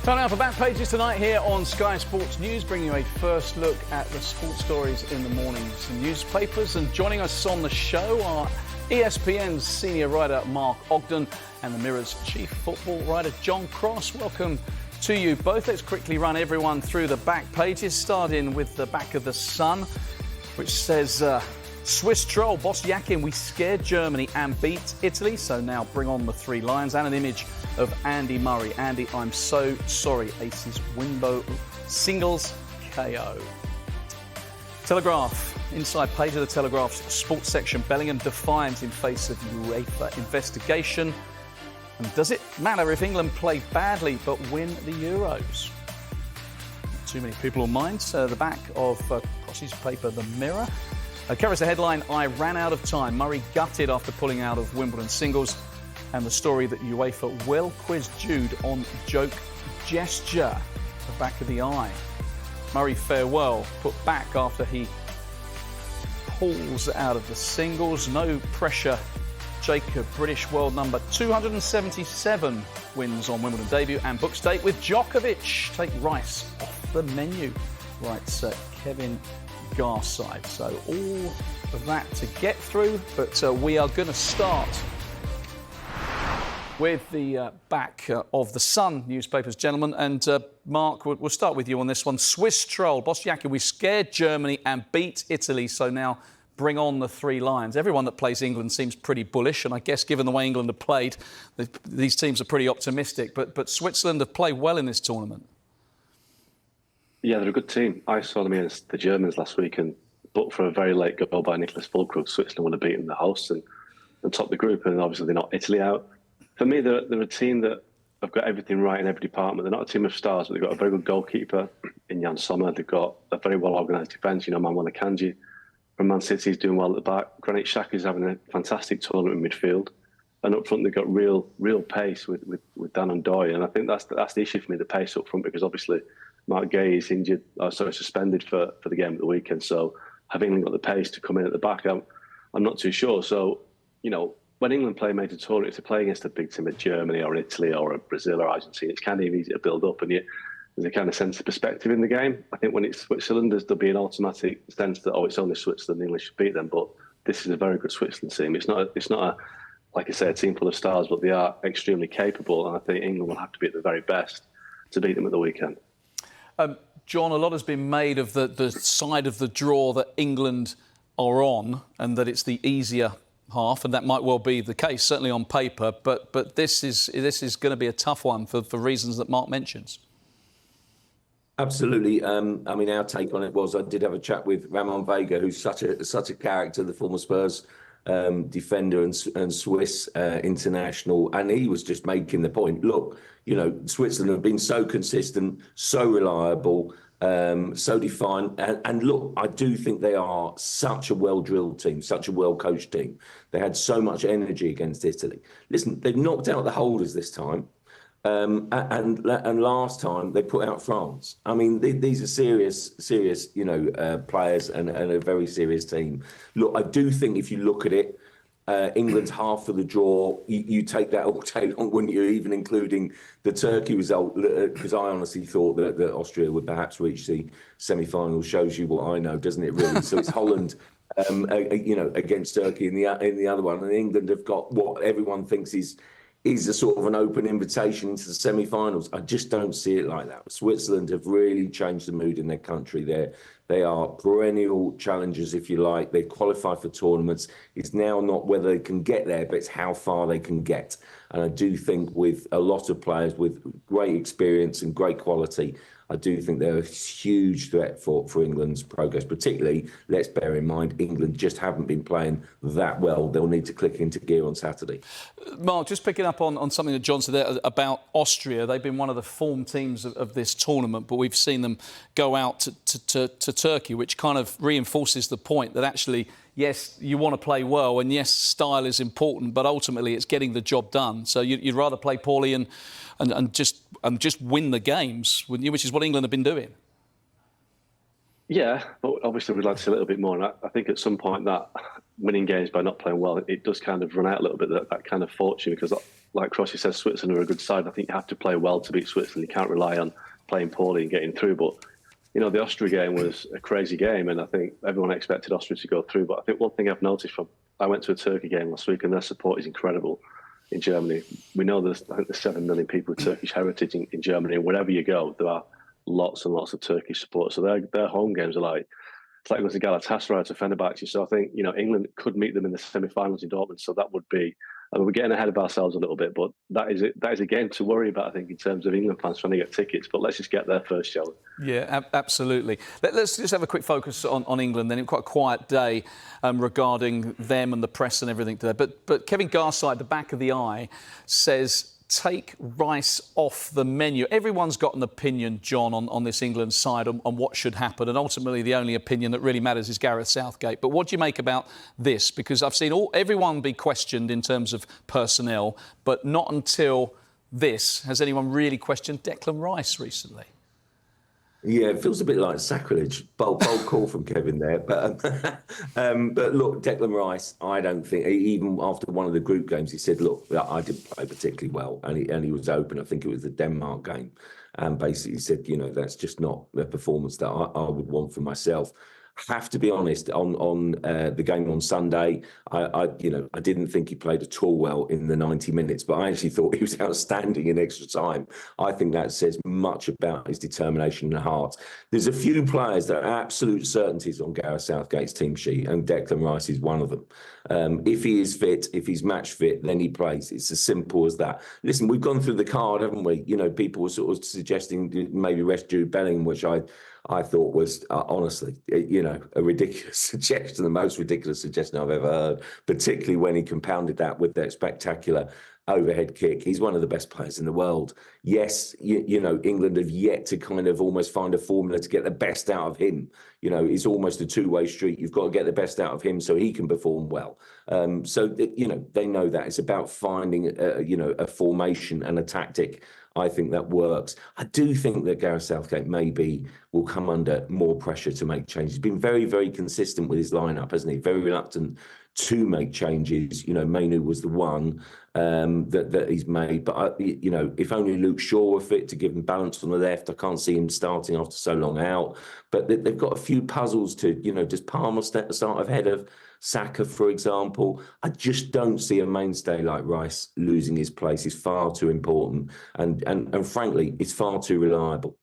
Time now for Back Pages tonight here on Sky Sports News, bringing you a first look at the sports stories in the morning's newspapers. And joining us on the show are ESPN's senior writer Mark Ogden and the Mirror's chief football writer John Cross. Welcome to you both. Let's quickly run everyone through the back pages, starting with the back of the Sun, which says Swiss troll Boss Yakin, we scared Germany and beat Italy, so now bring on the three lions, and an image of Andy Murray. Andy, I'm so sorry. Aces Wimbo singles KO. Telegraph, inside page of the Telegraph's sports section. Bellingham defiant in face of UEFA investigation. And does it matter if England play badly but win the Euros? Not too many people will mind. The back of Cross's paper, The Mirror, carries the headline, I ran out of time. Murray gutted after pulling out of Wimbledon singles. And the story that UEFA will quiz Jude on joke gesture, the back of the eye. Murray farewell, put back after he pulls out of the singles. No pressure. Jacob, British world number 277, wins on Wimbledon debut, and books date with Djokovic. Take Rice off the menu, writes Kevin Garside. So all of that to get through, but we are going to start with the back of the Sun newspapers, gentlemen. And Mark, we'll start with you on this one. Swiss troll, Boss Yakin, we scared Germany and beat Italy, so now bring on the three lions. Everyone that plays England seems pretty bullish, and I guess given the way England have played, these teams are pretty optimistic. But Switzerland have played well in this tournament. Yeah, they're a good team. I saw them against the Germans last week, and but for a very late goal by Nicholas Füllkrug, Switzerland would have beaten the hosts and topped the group, and obviously they knocked Italy out. For me, they're a team that have got everything right in every department. They're not a team of stars, but they've got a very good goalkeeper in Jan Sommer. They've got a very well-organised defence. Manuel Akanji from Man City is doing well at the back. Granit Xhaka is having a fantastic tournament in midfield. And up front, they've got real pace with Dan and Doy. And I think that's the issue for me, the pace up front, because obviously Mark Gay is suspended for the game at the weekend. So have England got the pace to come in at the back? I'm not too sure. So, when England play major tournaments, to play against a big team of Germany or Italy or Brazil or Argentina, it's kind of easy to build up, and there's a kind of sense of perspective in the game. I think when it's Switzerland, there'll be an automatic sense that, it's only Switzerland, England should beat them. But this is a very good Switzerland team. It's not like I say, a team full of stars, but they are extremely capable, and I think England will have to be at the very best to beat them at the weekend. John, a lot has been made of the side of the draw that England are on, and that it's the easier half, and that might well be the case, certainly on paper. But this is going to be a tough one for reasons that Mark mentions. Absolutely. Our take on it was I did have a chat with Ramon Vega, who's such a character, the former Spurs defender and Swiss international, and he was just making the point. Look, Switzerland have been so consistent, so reliable, so defined, and look, I do think they are such a well-drilled team, such a well-coached team. They had so much energy against Italy. Listen, they've knocked out the holders this time, and last time they put out France. I mean, these are serious, players and a very serious team. Look, I do think if you look at it, England's half of the draw. You take that all day long, wouldn't you? Even including the Turkey result, because I honestly thought that Austria would perhaps reach the semi-final. Shows you what I know, doesn't it? Really. So it's Holland, against Turkey in the other one, and England have got what everyone thinks is a sort of an open invitation into the semi-finals. I just don't see it like that. Switzerland have really changed the mood in their country. They are perennial challengers, if you like. They qualify for tournaments. It's now not whether they can get there, but it's how far they can get. And I do think with a lot of players with great experience and great quality, I do think they're a huge threat for England's progress. Particularly, let's bear in mind, England just haven't been playing that well. They'll need to click into gear on Saturday. Mark, just picking up on something that John said there about Austria. They've been one of the form teams of this tournament, but we've seen them go out to Turkey, which kind of reinforces the point that actually, yes, you want to play well, and yes, style is important, but ultimately it's getting the job done. So you'd rather play poorly and just win the games, wouldn't you? Which is what England have been doing. Yeah, but obviously we'd like to see a little bit more. And I think at some point that winning games by not playing well, it does kind of run out a little bit, that kind of fortune, because like Crossy says, Switzerland are a good side. I think you have to play well to beat Switzerland. You can't rely on playing poorly and getting through. But, you know, the Austria game was a crazy game, and I think everyone expected Austria to go through. But I think one thing I've noticed I went to a Turkey game last week, and their support is incredible in Germany. We know I think there's 7 million people with Turkish heritage in Germany, and wherever you go, there are lots and lots of Turkish support. So their home games are like, it's like going to Galatasaray to Fenerbahce. So I think, you know, England could meet them in the semi-finals in Dortmund. So that would be, I mean, we're getting ahead of ourselves a little bit, but that is a game to worry about, I think, in terms of England fans trying to get tickets. But let's just get there first, shall we? Yeah, absolutely. Let's just have a quick focus on England then. It was quite a quiet day regarding them and the press and everything today. But Kevin Garside, the back of the eye, says, take Rice off the menu. Everyone's got an opinion, John, on this England side on what should happen. And ultimately, the only opinion that really matters is Gareth Southgate. But what do you make about this? Because I've seen everyone be questioned in terms of personnel, but not until this has anyone really questioned Declan Rice recently. Yeah, it feels a bit like sacrilege. Bold call from Kevin there. But look, Declan Rice, I don't think, even after one of the group games, he said, look, I didn't play particularly well. And he was open. I think it was the Denmark game. And basically said, you know, that's just not a performance that I would want for myself. Have to be honest, on the game on Sunday, I didn't think he played at all well in the 90 minutes, but I actually thought he was outstanding in extra time. I think that says much about his determination and heart. There's a few players that are absolute certainties on Gareth Southgate's team sheet, and Declan Rice is one of them. If he is fit, if he's match fit, then he plays. It's as simple as that. Listen, we've gone through the card, haven't we? You know, people were sort of suggesting maybe rest Jude Bellingham, which I thought was, honestly, you know, a ridiculous suggestion, the most ridiculous suggestion I've ever heard, particularly when he compounded that with that spectacular overhead kick. He's one of the best players in the world. Yes, you know, England have yet to kind of almost find a formula to get the best out of him. You know, it's almost a two-way street. You've got to get the best out of him so he can perform well. So, you know, they know that. It's about finding, a formation and a tactic. I think that works. I do think that Gareth Southgate maybe will come under more pressure to make changes. He's been very, very consistent with his lineup, hasn't he? Very reluctant to make changes. You know, Mainu was the one that he's made. But, if only Luke Shaw were fit to give him balance on the left, I can't see him starting after so long out. But they've got a few puzzles to, does Palmer start ahead of Saka, for example? I just don't see a mainstay like Rice losing his place. He's far too important. And frankly, it's far too reliable.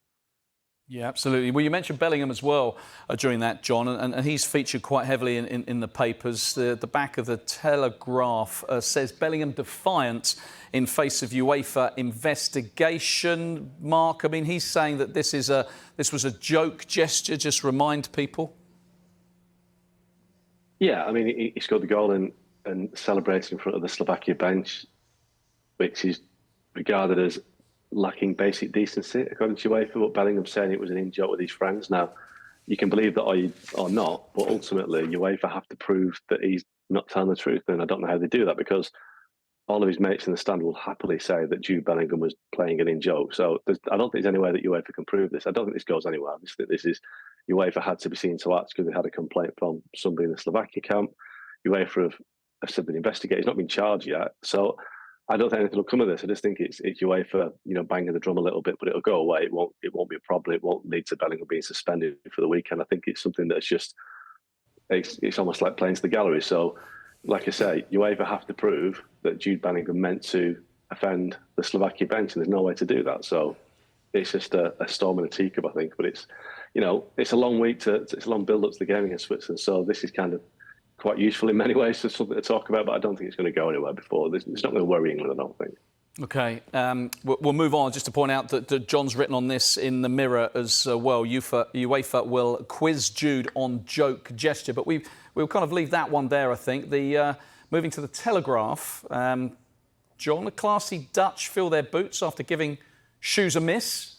Yeah, absolutely. Well, you mentioned Bellingham as well during that, John, and he's featured quite heavily in the papers. The back of the Telegraph says Bellingham defiant in face of UEFA investigation. Mark, I mean, he's saying that this was a joke gesture. Just remind people. Yeah, I mean, he scored the goal and celebrated in front of the Slovakia bench, which is regarded as lacking basic decency, according to UEFA. But Bellingham saying it was an in-joke with his friends. Now, you can believe that or not, but ultimately UEFA have to prove that he's not telling the truth, and I don't know how they do that, because all of his mates in the stand will happily say that Jude Bellingham was playing an in-joke. So I don't think there's any way that UEFA can prove this. I don't think this goes anywhere. I just think this is UEFA had to be seen to act because they had a complaint from somebody in the Slovakia camp. UEFA have said they're investigating. He's not been charged yet, so I don't think anything will come of this. I just think it's UEFA, banging the drum a little bit, but it'll go away. It won't be a problem. It won't lead to Bellingham being suspended for the weekend. I think it's something that's just it's almost like playing to the gallery. So, like I say, UEFA have to prove that Jude Bellingham meant to offend the Slovakia bench, and there's no way to do that. So it's just a storm in a teacup, I think. But it's a long week it's a long build up to the game against Switzerland. So this is kind of quite useful in many ways, so something to talk about, but I don't think it's going to go anywhere before. It's not going to worry England, I don't think. OK, we'll move on just to point out that John's written on this in the Mirror as well. UEFA will quiz Jude on joke gesture, but we'll kind of leave that one there, I think. Moving to the Telegraph, John, the classy Dutch fill their boots after giving shoes a miss.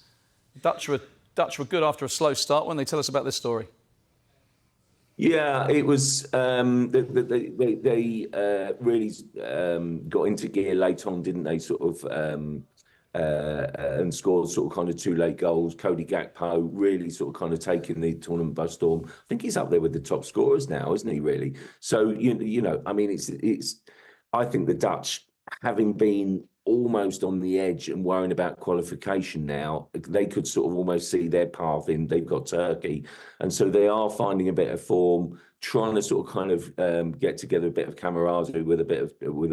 Dutch were good after a slow start when they tell us about this story. Yeah, it was. They really got into gear late on, didn't they? Sort of and scored sort of kind of 2 late goals. Cody Gakpo really sort of kind of taking the tournament by storm. I think he's up there with the top scorers now, isn't he? Really. So you know, I mean, it's. I think the Dutch, having been almost on the edge and worrying about qualification now, they could sort of almost see their path in. They've got Turkey, and so they are finding a bit of form, trying to sort of kind of get together a bit of camaraderie with a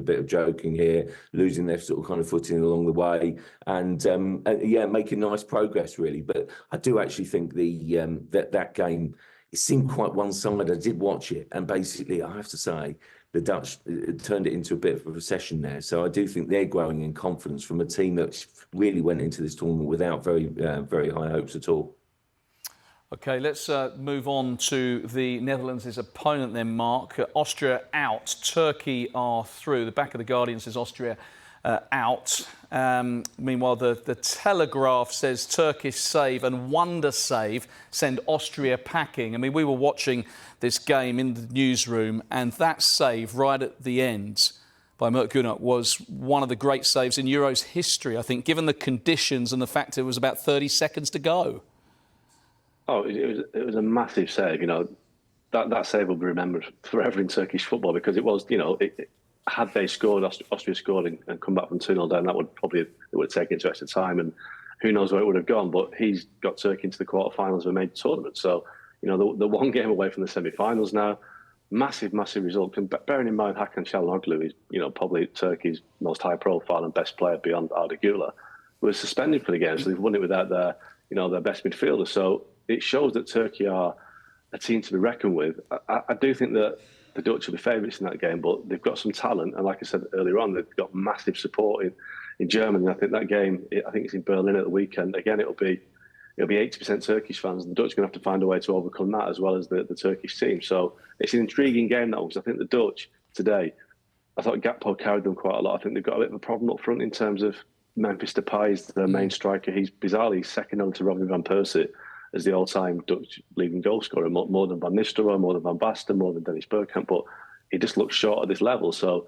bit of joking here, losing their sort of kind of footing along the way, and yeah, making nice progress really. But I do actually think that game, it seemed quite one-sided. I did watch it, and basically, I have to say, the Dutch turned it into a bit of a recession there. So I do think they're growing in confidence from a team that really went into this tournament without very high hopes at all. OK, let's move on to the Netherlands' opponent then, Mark. Austria out, Turkey are through. The back of the Guardian says Austria out. Meanwhile, the Telegraph says Turkish save and wonder save send Austria packing. I mean, we were watching this game in the newsroom, and that save right at the end by Mert Gunnar was one of the great saves in Euros history, I think, given the conditions and the fact it was about 30 seconds to go. Oh, it was a massive save. You know, that save will be remembered forever in Turkish football, because it was, you know, had they scored, Austria scored and come back from 2-0 down, it would have taken into extra time, and who knows where it would have gone. But he's got Turkey into the quarterfinals of a major tournament. So, you know, the one game away from the semi-finals now, massive result. And bearing in mind, Hakan Çalhanoğlu is, you know, probably Turkey's most high-profile and best player beyond Arda Güler, was suspended for the game, so they've won it without their best midfielder. So it shows that Turkey are a team to be reckoned with. I do think that the Dutch will be favourites in that game, but they've got some talent, and like I said earlier on, they've got massive support in Germany. I think that game, I think it's in Berlin at the weekend. Again, it'll be 80% Turkish fans, and the Dutch are going to have to find a way to overcome that, as well as the Turkish team. So it's an intriguing game, that one, because I think the Dutch today, I thought Gakpo carried them quite a lot. I think they've got a bit of a problem up front in terms of Memphis Depay is their main striker. He's bizarrely second only to Robin van Persie as the all-time Dutch leading goal scorer, more than Van Nistelrooy, more than Van Basten, more than Dennis Bergkamp, but he just looks short at this level. So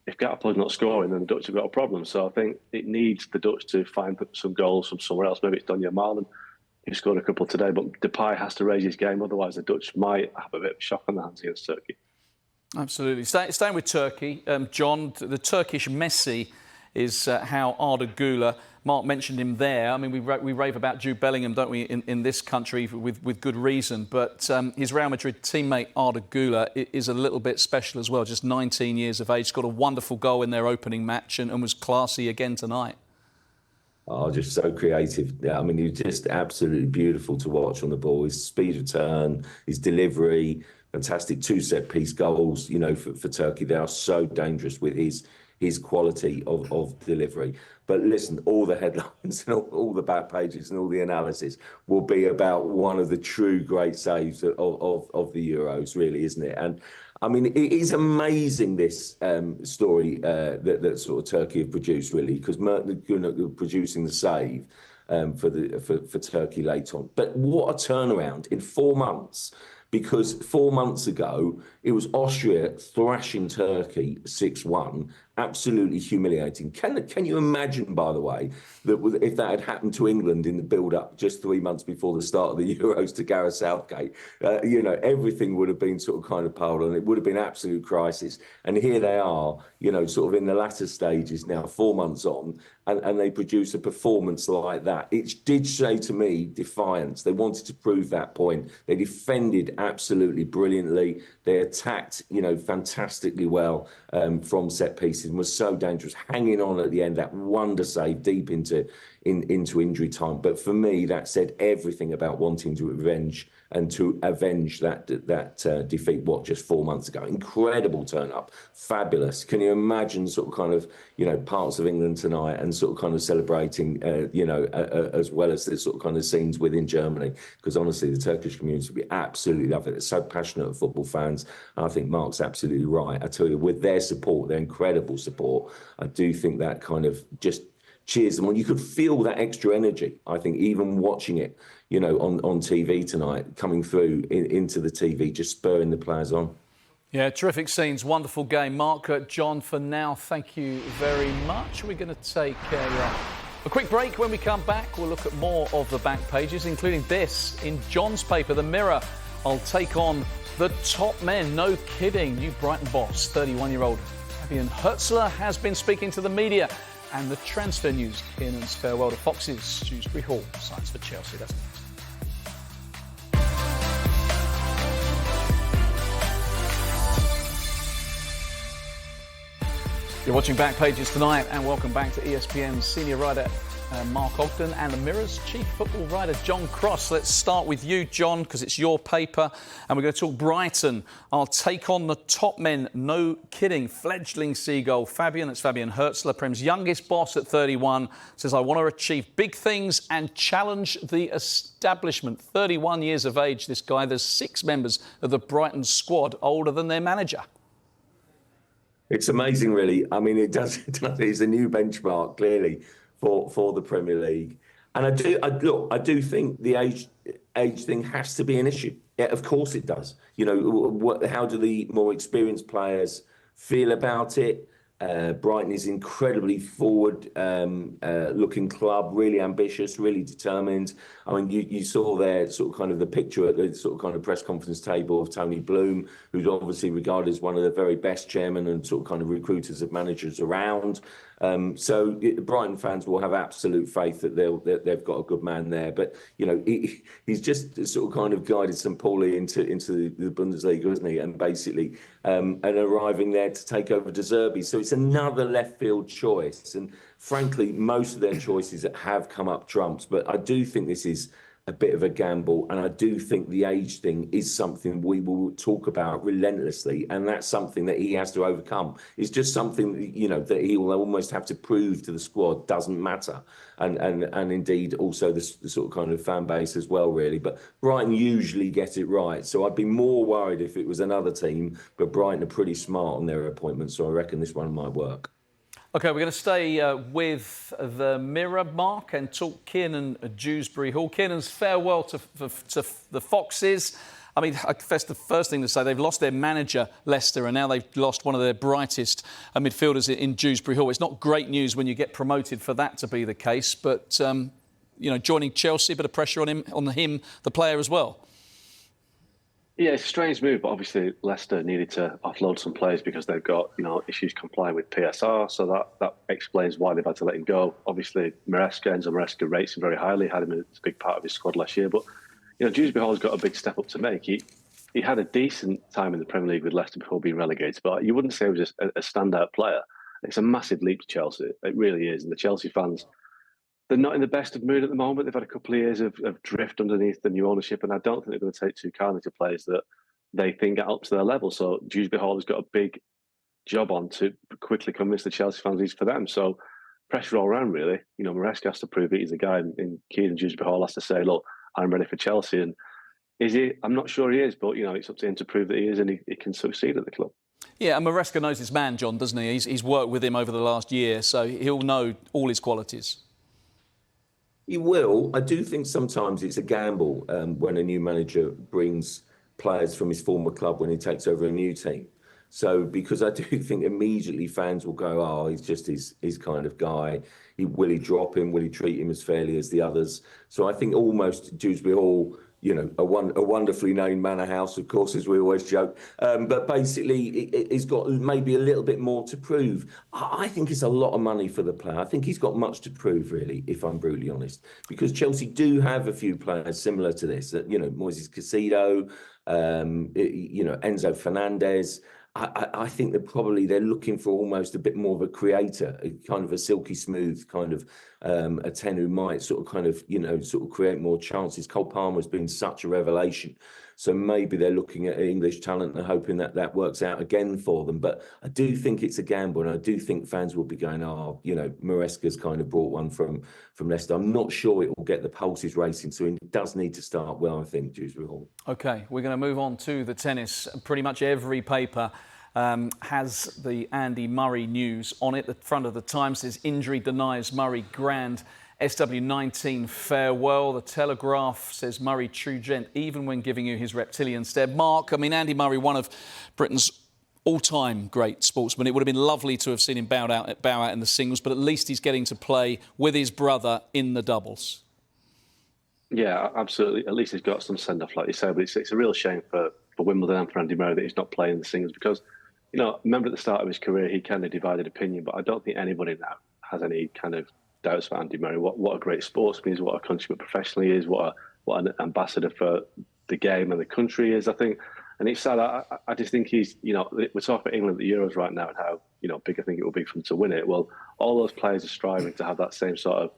if Gakpo's not scoring, then the Dutch have got a problem. So I think it needs the Dutch to find some goals from somewhere else. Maybe it's Donny Malen, who scored a couple today, but Depay has to raise his game, otherwise the Dutch might have a bit of a shock on their hands against Turkey. Absolutely. Staying with Turkey, John, the Turkish Messi is how Arda Güler, Mark mentioned him there. I mean, we rave about Jude Bellingham, don't we, in this country with good reason. But his Real Madrid teammate Arda Güler is a little bit special as well. Just 19 years of age, scored a wonderful goal in their opening match and was classy again tonight. Oh, just so creative. Yeah, I mean, he's just absolutely beautiful to watch on the ball. His speed of turn, his delivery, fantastic 2 set-piece goals. You know, for Turkey, they are so dangerous with his quality of delivery. But listen, all the headlines and all the back pages and all the analysis will be about one of the true great saves of the Euros, really, isn't it? And I mean, it is amazing, this story that sort of Turkey have produced, really, because Mert Gunnar producing the save for Turkey late on. But what a turnaround in 4 months. Because 4 months ago, it was Austria thrashing Turkey 6-1, absolutely humiliating. Can you imagine, by the way, that if that had happened to England in the build-up just 3 months before the start of the Euros to Gareth Southgate, you know, everything would have been sort of kind of piled on. It would have been absolute crisis. And here they are, you know, sort of in the latter stages now, 4 months on, and they produce a performance like that. It did say to me defiance. They wanted to prove that point. They defended absolutely brilliantly. They attacked, you know, fantastically well from set pieces and was so dangerous, hanging on at the end, that wonder save deep into injury time. But for me, that said everything about wanting to avenge that defeat, just 4 months ago. Incredible turn up, fabulous. Can you imagine sort of kind of, you know, parts of England tonight and sort of kind of celebrating, you know, as well as the sort of kind of scenes within Germany? Because honestly, the Turkish community would be absolutely love it. They're so passionate football fans. And I think Mark's absolutely right. I tell you, with their support, their incredible support, I do think that kind of just cheers them on. You could feel that extra energy, I think, even watching it, you know, on TV tonight, coming through into the TV, just spurring the players on. Yeah, terrific scenes, wonderful game. Mark, John, for now, thank you very much. We're going to take a A quick break. When we come back, we'll look at more of the back pages, including this in John's paper, The Mirror. I'll take on the top men. No kidding. New Brighton boss, 31-year-old Fabian Hertzler, has been speaking to the media. And the transfer news, Kiernan's farewell to Foxes, Dewsbury-Hall signs for Chelsea. That's next. You're watching Back Pages tonight, and welcome back to ESPN's senior writer Mark Ogden and the Mirror's chief football writer John Cross. Let's start with you, John, because it's your paper, and we're going to talk Brighton. I'll take on the top men. No kidding. Fledgling seagull Fabian. It's Fabian Hertzler, Prem's youngest boss at 31. Says, I want to achieve big things and challenge the establishment. 31 years of age, this guy. There's 6 members of the Brighton squad older than their manager. It's amazing, really. I mean, it's a new benchmark, clearly, for the Premier League. And I do think the age thing has to be an issue. Yeah, of course it does. You know, how do the more experienced players feel about it? Brighton is incredibly forward-looking club, really ambitious, really determined. I mean, you saw there sort of kind of the picture at the sort of kind of press conference table of Tony Bloom, who's obviously regarded as one of the very best chairmen and sort of kind of recruiters of managers around. So Brighton fans will have absolute faith that they've got a good man there. But, you know, he's just sort of kind of guided St. Pauli into the Bundesliga, isn't he? And basically, and arriving there to take over De Zerbi. So it's another left field choice. And frankly, most of their choices have come up trumps. But I do think this is a bit of a gamble, and I do think the age thing is something we will talk about relentlessly, and that's something that he has to overcome. It's just something, you know, that he will almost have to prove to the squad doesn't matter, and indeed also the sort of kind of fan base as well, really. But Brighton usually get it right, so I'd be more worried if it was another team, but Brighton are pretty smart on their appointments, so I reckon this one might work. OK, we're going to stay with the Mirror, Mark, and talk Kiernan at Dewsbury-Hall. Kiernan's farewell to the Foxes. I mean, I guess the first thing to say, they've lost their manager, Leicester, and now they've lost one of their brightest midfielders in Dewsbury-Hall. It's not great news when you get promoted for that to be the case, but, you know, joining Chelsea, a bit of pressure on him, the player as well. Yeah, it's a strange move, but obviously Leicester needed to offload some players because they've got, you know, issues complying with PSR, so that explains why they've had to let him go. Obviously, Enzo Maresca rates him very highly, had him as a big part of his squad last year, but, you know, Dewsbury-Hall's got a big step up to make. He had a decent time in the Premier League with Leicester before being relegated, but you wouldn't say he was a standout player. It's a massive leap to Chelsea, it really is, and the Chelsea fans, they're not in the best of mood at the moment. They've had a couple of years of drift underneath the new ownership, and I don't think they're going to take too kindly to players that they think get up to their level. So Dewsbury-Hall has got a big job on to quickly convince the Chelsea fans he's for them. So pressure all around, really. You know, Maresca has to prove it. He's a guy in Keenan. Dewsbury-Hall has to say, look, I'm ready for Chelsea. And is he? I'm not sure he is, but, you know, it's up to him to prove that he is, and he can succeed at the club. Yeah, and Maresca knows his man, John, doesn't he? He's worked with him over the last year, so he'll know all his qualities. He will. I do think sometimes it's a gamble when a new manager brings players from his former club when he takes over a new team. So, because I do think immediately fans will go, oh, he's just his kind of guy. Will he drop him? Will he treat him as fairly as the others? So I think almost Dewsbury-Hall, you know, a wonderfully named manor house, of course, as we always joke. But basically, he's got maybe a little bit more to prove. I think it's a lot of money for the player. I think he's got much to prove, really, if I'm brutally honest. Because Chelsea do have a few players similar to this. You know, Moises Caicedo, you know, Enzo Fernandez. I think they're looking for almost a bit more of a creator, a kind of a silky smooth kind of a 10 who might sort of kind of, you know, sort of create more chances. Cole Palmer's been such a revelation. So maybe they're looking at English talent and hoping that works out again for them. But I do think it's a gamble, and I do think fans will be going, oh, you know, Maresca's kind of brought one from Leicester. I'm not sure it will get the pulses racing, so he does need to start well, I think, Dewsbury-Hall. OK, we're going to move on to the tennis. Pretty much every paper has the Andy Murray news on it. The front of the Times says injury denies Murray grand SW19 farewell. The Telegraph says Murray true gent even when giving you his reptilian stare. Mark, I mean, Andy Murray, one of Britain's all-time great sportsman. It would have been lovely to have seen him bow out in the singles, but at least he's getting to play with his brother in the doubles. Yeah, absolutely. At least he's got some send-off, like you said. But it's a real shame for Wimbledon and for Andy Murray that he's not playing the singles because, you know, remember at the start of his career, he kind of divided opinion, but I don't think anybody now has any kind of doubts about Andy Murray. What a great sportsman he is, what a countryman professionally is, what an ambassador for the game and the country is, I think. And it's sad. I just think he's, you know, we're talking about England at the Euros right now and how, you know, big I think it will be for them to win it. Well, all those players are striving to have that same sort of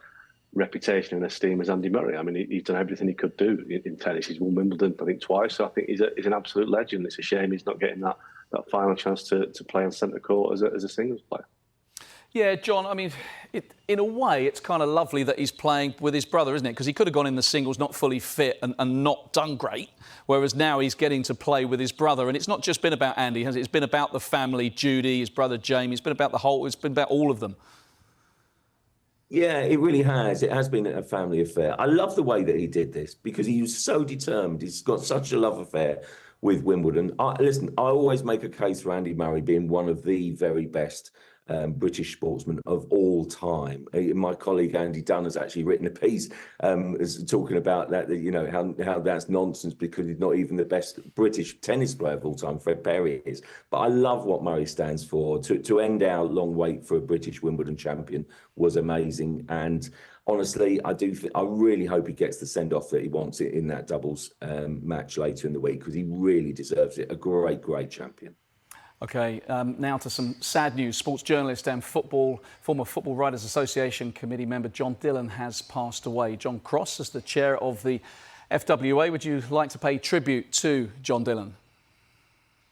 reputation and esteem as Andy Murray. I mean, he's done everything he could do in tennis. He's won Wimbledon, I think, twice. So I think he's an absolute legend. It's a shame he's not getting that final chance to play on centre court as a singles player. Yeah, John, I mean, in a way, it's kind of lovely that he's playing with his brother, isn't it? Because he could have gone in the singles not fully fit and not done great, whereas now he's getting to play with his brother. And it's not just been about Andy, has it? It's been about the family, Judy, his brother Jamie. It's been about it's been about all of them. Yeah, it really has. It has been a family affair. I love the way that he did this because he was so determined. He's got such a love affair with Wimbledon. Listen, I always make a case for Andy Murray being one of the very best British sportsmen of all time. My colleague Andy Dunn has actually written a piece talking about that, you know, how that's nonsense because he's not even the best British tennis player of all time. Fred Perry is. But I love what Murray stands for. To end our long wait for a British Wimbledon champion was amazing. And honestly, I really hope he gets the send-off that he wants in that doubles match later in the week because he really deserves it. A great, great champion. OK, now to some sad news. Sports journalist and former Football Writers Association committee member John Dillon has passed away. John Cross, as the chair of the FWA, would you like to pay tribute to John Dillon?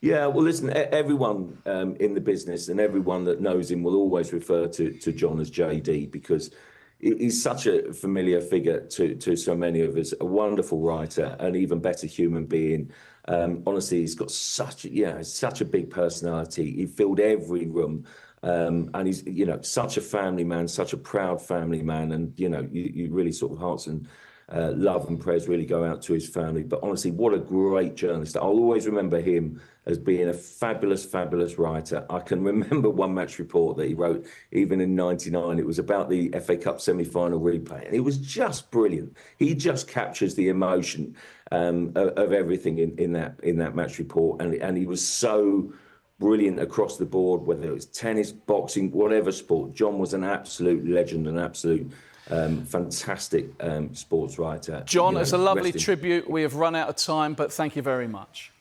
Yeah, well, listen, everyone in the business and everyone that knows him will always refer to John as JD because he's such a familiar figure to so many of us, a wonderful writer, an even better human being. Honestly, he's got such a big personality. He filled every room, and he's, you know, such a family man, such a proud family man. And you know, you really sort of hearts and love and prayers really go out to his family. But honestly, what a great journalist! I'll always remember him as being a fabulous, fabulous writer. I can remember one match report that he wrote, even in '99. It was about the FA Cup semi-final replay, and it was just brilliant. He just captures the emotion of everything in that match report, and he was so brilliant across the board, whether it was tennis, boxing, whatever sport. John was an absolute legend, an absolute fantastic sports writer. John, it's a lovely tribute. We have run out of time, but thank you very much.